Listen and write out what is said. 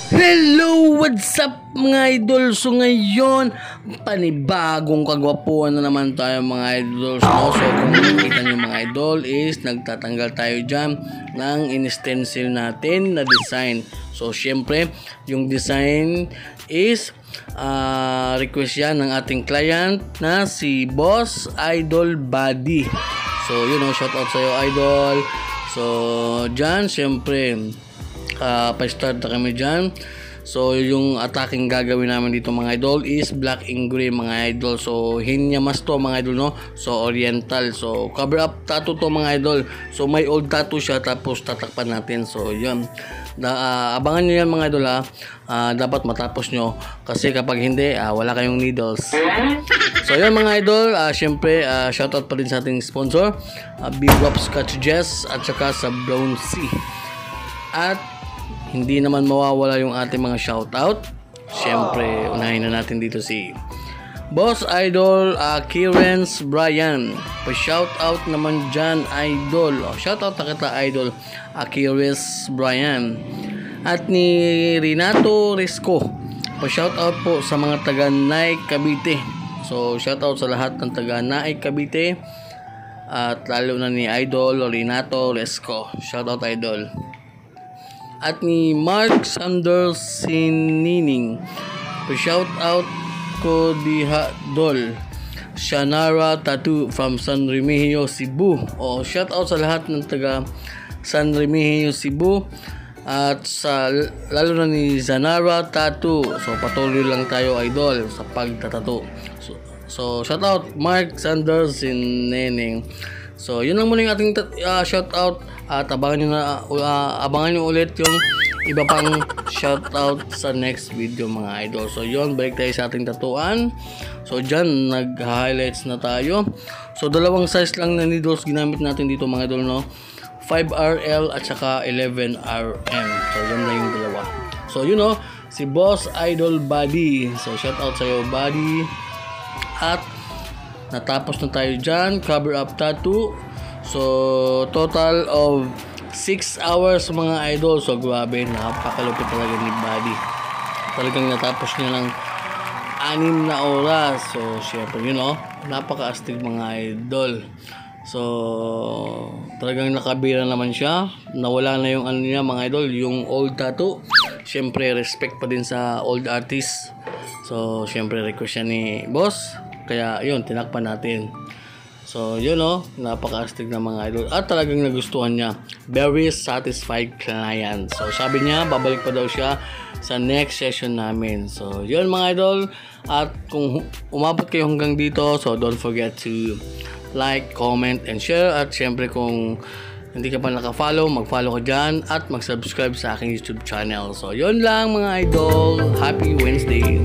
Hello! What's up mga idol? So ngayon, panibagong kagwapuan na naman tayo mga idol. No? So kung nakikita nyo mga idol is nagtatanggal tayo dyan ng in-stencil natin na design. So syempre, yung design is request yan ng ating client na si Boss Idol Buddy. So yun, shout out sa'yo idol. So dyan syempre pa-start na kami dyan. So yung attacking gagawin namin dito mga idol is black and gray mga idol. So hinyamas to mga idol, no? So oriental. So cover up tattoo to mga idol. So may old tattoo siya tapos tatakpan natin. So yun, abangan nyo yan mga idol ha. Dapat matapos nyo kasi kapag hindi wala kayong needles. So yun mga idol, syempre shoutout pa rin sa ating sponsor, Big Wap Scotch Jess at saka sa Brown Sea. At hindi naman mawawala yung ating mga shoutout. Siyempre, unahin na natin dito si Boss Idol Kierens Brian. Pa-shoutout naman dyan, idol. Shoutout na kita, idol Kierens Brian. At ni Renato Risco. Pa-shoutout po sa mga taga Naik Cavite. So, shoutout sa lahat ng taga Naik Cavite. At lalo na ni Idol Renato Risco. Shoutout, idol. At ni Mark Sanders Sinining, shout out ko diha dol Shanara Tattoo from San Remigio, Cebu. Shout out sa lahat ng taga San Remigio, Cebu. At sa lalo na ni Zanara Tattoo. So patuloy lang tayo idol sa pagtatato. So shout out Mark Sanders Sinining. So yun lang muna yung ating shout out. At abangan nyo ulit yung iba pang shoutout sa next video mga idol. So yun, balik tayo sa ating tatuan. So dyan, nag-highlights na tayo. So dalawang size lang na needles ginamit natin dito mga idol, no? 5RL at saka 11RM. So yun na yung dalawa. So yun, no? Si Boss Idol Buddy. So shoutout sa'yo Buddy. At natapos na tayo dyan, cover up tattoo. So total of 6 hours mga idol. So grabe, napakalupit talaga ni Buddy. Talagang natapos niya ng 6 na oras. So syempre napaka-astig mga idol. So talagang nakabira naman siya. Nawala na yung niya mga idol, yung old tattoo. Syempre respect pa din sa old artist. So syempre request siya ni boss. Kaya yun, tinakpan natin. So yun, napaka-astig na mga idol. At talagang nagustuhan niya. Very satisfied client. So sabi niya, babalik pa daw siya sa next session namin. So yun mga idol. At kung umabot kayo hanggang dito, so don't forget to like, comment, and share. At syempre kung hindi ka pa naka-follow, mag-follow ka dyan. At mag-subscribe sa aking YouTube channel. So yun lang mga idol. Happy Wednesday.